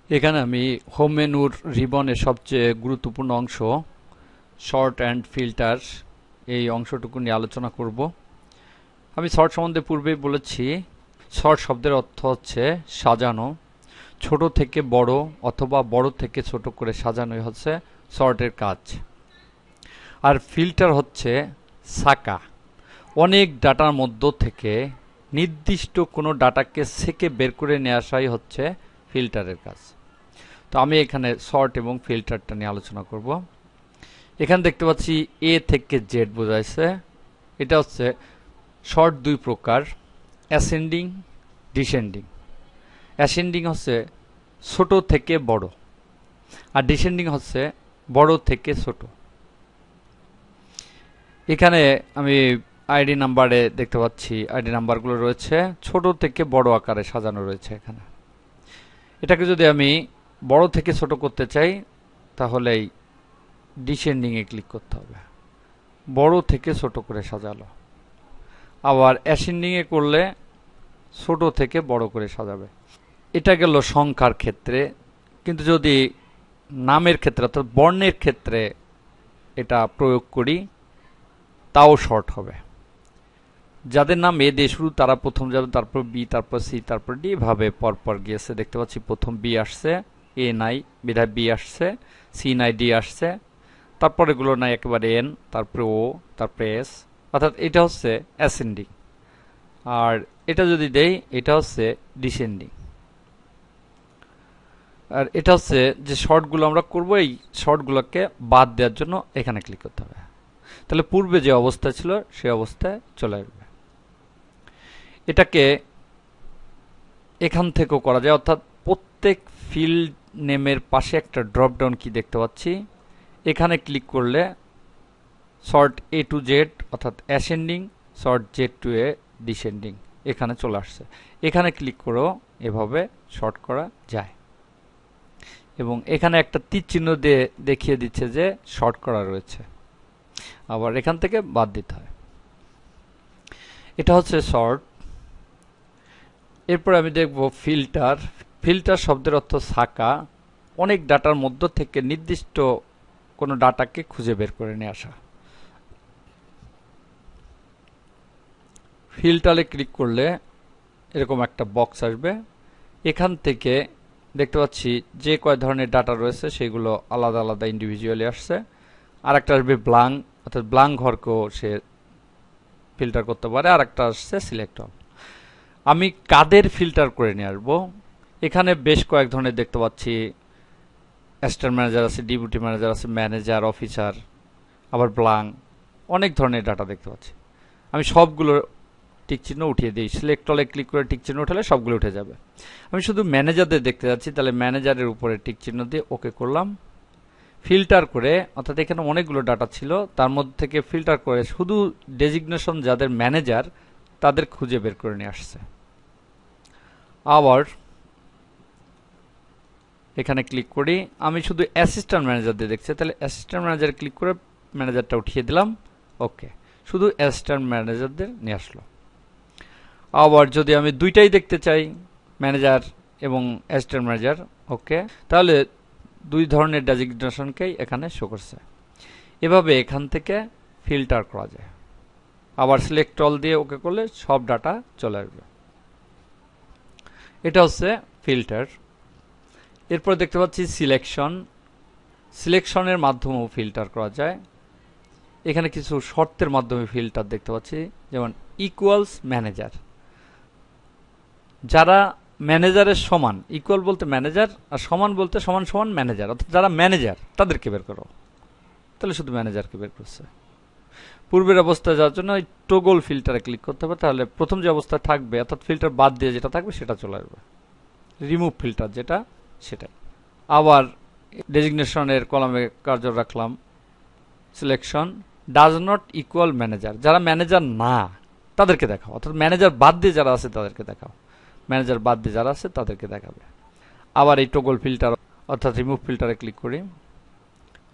এখানে আমি হোম মেনুর রিবনের সবচেয়ে গুরুত্বপূর্ণ অংশ শর্ট অ্যান্ড ফিল্টার এই অংশটুকু নিয়ে আলোচনা করব। আমি শর্ট সম্বন্ধে পূর্বেই বলেছি, শর্ট শব্দের অর্থ হচ্ছে সাজানো, ছোট থেকে বড় অথবা বড় থেকে ছোট করে সাজানোই হচ্ছে শর্টের কাজ। আর ফিল্টার হচ্ছে ছাঁকা, অনেক ডাটার মধ্য থেকে নির্দিষ্ট কোনো ডাটাকে ছেঁকে বের করে নিয়ে আসাই হচ্ছে ফিল্টারের কাজ। তো আমি এখানে শর্ট এবং ফিল্টারটা নিয়ে আলোচনা করব। এখানে দেখতে পাচ্ছি এ থেকে জেড বোঝাইছে। এটা হচ্ছে শর্ট দুই প্রকার, অ্যাসেন্ডিং, ডিসেন্ডিং। অ্যাসেন্ডিং হচ্ছে ছোট থেকে বড়, আর ডিসেন্ডিং হচ্ছে বড় থেকে ছোট। এখানে আমি আইডি নাম্বারে দেখতে পাচ্ছি আইডি নাম্বারগুলো রয়েছে ছোট থেকে বড় আকারে সাজানো রয়েছে। এখানে এটাকে যদি আমি বড় থেকে ছোট করতে চাই তাহলে এই ডিসেন্ডিংয়ে ক্লিক করতে হবে, বড় থেকে ছোট করে সাজালো। আবার অ্যাসেন্ডিংয়ে করলে ছোট থেকে বড় করে সাজাবে। এটা গেল সংখ্যার ক্ষেত্রে, কিন্তু যদি নামের ক্ষেত্রে অর্থাৎ বর্ণের ক্ষেত্রে এটা প্রয়োগ করি তাও শর্ট হবে। যাদের নাম এ দিয়ে শুরু তারা প্রথম যাবে, তারপর বি, তারপর সি, তারপর ডি, এভাবে পরপর গিয়েছে। দেখতে পাচ্ছি প্রথম বি আসছে, এ নাই বিধায় বি আসছে, সি নাই ডি আসছে, তারপর এগুলো নাই একেবারে এন, তারপরে ও, তারপরে এস, অর্থাৎ এটা হচ্ছে অ্যাসেন্ডিং। আর এটা যদি দেই এটা হচ্ছে ডিসেন্ডিং। আর এটা হচ্ছে যে শর্টগুলো আমরা করব, এই শর্টগুলোকে বাদ দেওয়ার জন্য এখানে ক্লিক করতে হবে। তাহলে পূর্বে যে অবস্থা ছিল সেই অবস্থায় চলে আসবে। এটাকে এখান থেকেও করা যায়, অর্থাৎ প্রত্যেক ফিল্ড নেমের পাশে একটা ড্রপ ডাউন কি দেখতে পাচ্ছি। এখানে ক্লিক করলে শর্ট এ টু জেড অর্থাৎ অ্যাসেন্ডিং, শর্ট জেড টু এ ডিসেন্ডিং এখানে চলে আসছে। এখানে ক্লিক করেও এভাবে শর্ট করা যায়, এবং এখানে একটা তীর চিহ্ন দিয়ে দেখিয়ে দিচ্ছে যে শর্ট করা রয়েছে। আবার এখান থেকে বাদ দিতে হয়। এটা হচ্ছে শর্ট। এরপর আমি দেখব ফিল্টার। ফিল্টার শব্দের অর্থ ছাঁকা, অনেক ডাটার মধ্য থেকে নির্দিষ্ট কোনো ডাটাকে খুঁজে বের করে নিয়ে আসা। ফিল্টারে ক্লিক করলে এরকম একটা বক্স আসবে। এখান থেকে দেখতে পাচ্ছি যে কয় ধরনের ডাটা রয়েছে সেগুলো আলাদা আলাদা ইন্ডিভিজুয়ালি আসছে। আর একটা আসবে ব্লাঙ্ক, অর্থাৎ ব্লাঙ্ক ঘরকেও সে ফিল্টার করতে পারে। আর একটা আসছে সিলেক্ট অল। আমি কাদের ফিল্টার করে নিয়ে আসবো, এখানে বেশ কয়েক ধরনের দেখতে পাচ্ছি। অ্যাসিস্ট্যান্ট ম্যানেজার আছে, ডিপুটি ম্যানেজার আছে, ম্যানেজার, অফিসার, আবার ব্লাঙ্ক, অনেক ধরনের ডাটা দেখতে পাচ্ছি। আমি সবগুলো টিক চিহ্ন উঠিয়ে দিই। সিলেক্ট অলে ক্লিক করে টিক চিহ্ন উঠালে সবগুলো উঠে যাবে। আমি শুধু ম্যানেজারদের দেখতে যাচ্ছি, তাহলে ম্যানেজারের উপরে টিক চিহ্ন দিয়ে ওকে করলাম। ফিল্টার করে, অর্থাৎ এখানে অনেকগুলো ডাটা ছিল তার মধ্যে থেকে ফিল্টার করে শুধু ডেজিগনেশন যাদের ম্যানেজার তাদের খুঁজে বের করে নিয়ে আসছে। আবার এখানে ক্লিক করি, আমি শুধু অ্যাসিস্ট্যান্ট ম্যানেজারদের দেখছি, তাহলে অ্যাসিস্ট্যান্ট ম্যানেজার ক্লিক করে ম্যানেজারটা উঠিয়ে দিলাম। ওকে, শুধু অ্যাসিস্ট্যান্ট ম্যানেজারদের নিয়ে আসলো। আবার যদি আমি দুইটাই দেখতে চাই, ম্যানেজার এবং অ্যাসিস্ট্যান্ট ম্যানেজার, ওকে, তাহলে দুই ধরনের ডেজিগনেশনকেই এখানে শো করছে। এভাবে এখান থেকে ফিল্টার করা যায়। আবার সিলেক্ট অল দিয়ে ওকে করলে সব ডাটা চলে আসবে। এটা হচ্ছে ফিল্টার। এরপর দেখতে পাচ্ছি সিলেকশন। সিলেকশনের মাধ্যমেও ফিল্টার করা যায়। এখানে কিছু শর্তের মাধ্যমে ফিল্টার দেখতে পাচ্ছি, যেমন ইকুয়ালস ম্যানেজার, যারা ম্যানেজারের সমান, ইকুয়াল বলতে ম্যানেজার আর সমান বলতে সমান সমান ম্যানেজার, অর্থাৎ যারা ম্যানেজার তাদেরকে বের করো। তাহলে শুধু ম্যানেজারকে বের করছে। পূর্বের অবস্থায় যাওয়ার জন্য ওই টগল ফিল্টারে ক্লিক করতে হবে, তাহলে প্রথম যে অবস্থায় থাকবে অর্থাৎ ফিল্টার বাদ দিয়ে যেটা থাকবে সেটা চলে আসবে। রিমুভ ফিল্টার যেটা সেটাই। আবার ডেজিগনেশনের কলামে কার্য রাখলাম selection does not equal manager, যারা ম্যানেজার না তাদেরকে দেখাও, অর্থাৎ ম্যানেজার বাদ দিয়ে যারা আছে তাদেরকে দেখাও। ম্যানেজার বাদ দিয়ে যারা আছে তাদেরকে দেখাবে। আবার এই টগল ফিল্টার অর্থাৎ রিমুভ ফিল্টারে ক্লিক করি।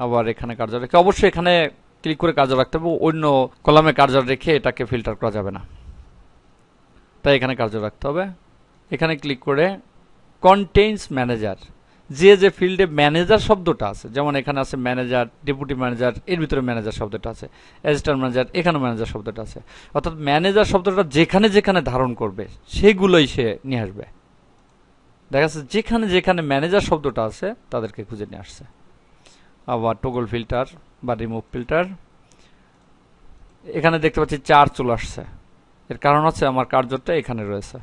আবার এখানে কার্য রেখে, অবশ্যই এখানে ক্লিক করে কার্য রাখতে হবে, অন্য কলামে কার্য রেখে এটাকে ফিল্টার করা যাবে না, তাই এখানে কার্য রাখতে হবে। এখানে ক্লিক করে কন্টেইনস ম্যানেজার, যে যে ফিল্ডে ম্যানেজার শব্দটা আছে, যেমন এখানে আছে ম্যানেজার, ডেপুটি ম্যানেজার, এর ভিতরে ম্যানেজার শব্দটা আছে, অ্যাসিস্ট্যান্ট ম্যানেজার, এখানে ম্যানেজার শব্দটা আছে, অর্থাৎ ম্যানেজার শব্দটা যেখানে যেখানে ধারণ করবে সেগুলোই সে নিয়ে আসবে। দেখা যাচ্ছে যেখানে যেখানে ম্যানেজার শব্দটা আছে তাদেরকে খুঁজে নিয়ে আসছে। আবার টগল ফিল্টার বা রিমুভ ফিল্টার, এখানে দেখতে পাচ্ছি 4 চলে আসছে। এর কারণ হচ্ছে আমার কার্যটা এখানে রয়েছে,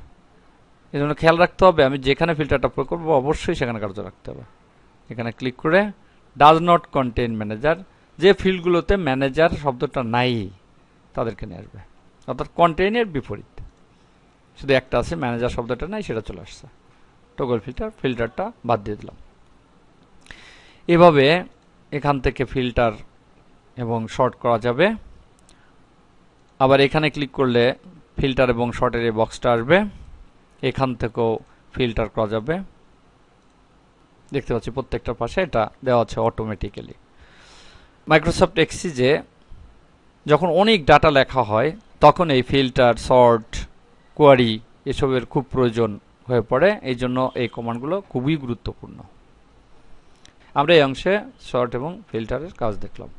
এই জন্য খেয়াল রাখতে হবে আমি যেখানে ফিল্টারটা প্রয়োগ করবো অবশ্যই সেখানে কার্য রাখতে হবে। এখানে ক্লিক করে ডাজ নট কন্টেইন ম্যানেজার, যে ফিল্ডগুলোতে ম্যানেজার শব্দটা নাই তাদেরকে নিয়ে আসবে, অর্থাৎ কন্টেইনের বিপরীত। শুধু একটা আছে ম্যানেজার শব্দটা নাই, সেটা চলে আসছে। টগল ফিল্টার, ফিল্টারটা বাদ দিয়ে দিলাম। এভাবে এখান থেকে ফিল্টার এবং শর্ট করা যাবে। আবার এখানে ক্লিক করলে ফিল্টার এবং শর্টের এই বক্সটা আসবে, এখান থেকেও ফিল্টার করা যাবে। দেখতে পাচ্ছি প্রত্যেকটার পাশে এটা দেওয়া আছে অটোমেটিক্যালি। মাইক্রোসফট এক্সিজে যখন অনেক ডাটা লেখা হয় তখন এই ফিল্টার, সর্ট, কোয়ারি এসবের খুব প্রয়োজন হয়ে পড়ে, এই জন্য এই কমান্ডগুলো খুবই গুরুত্বপূর্ণ। আমরা এই অংশে সর্ট এবং ফিল্টারের কাজ দেখলাম।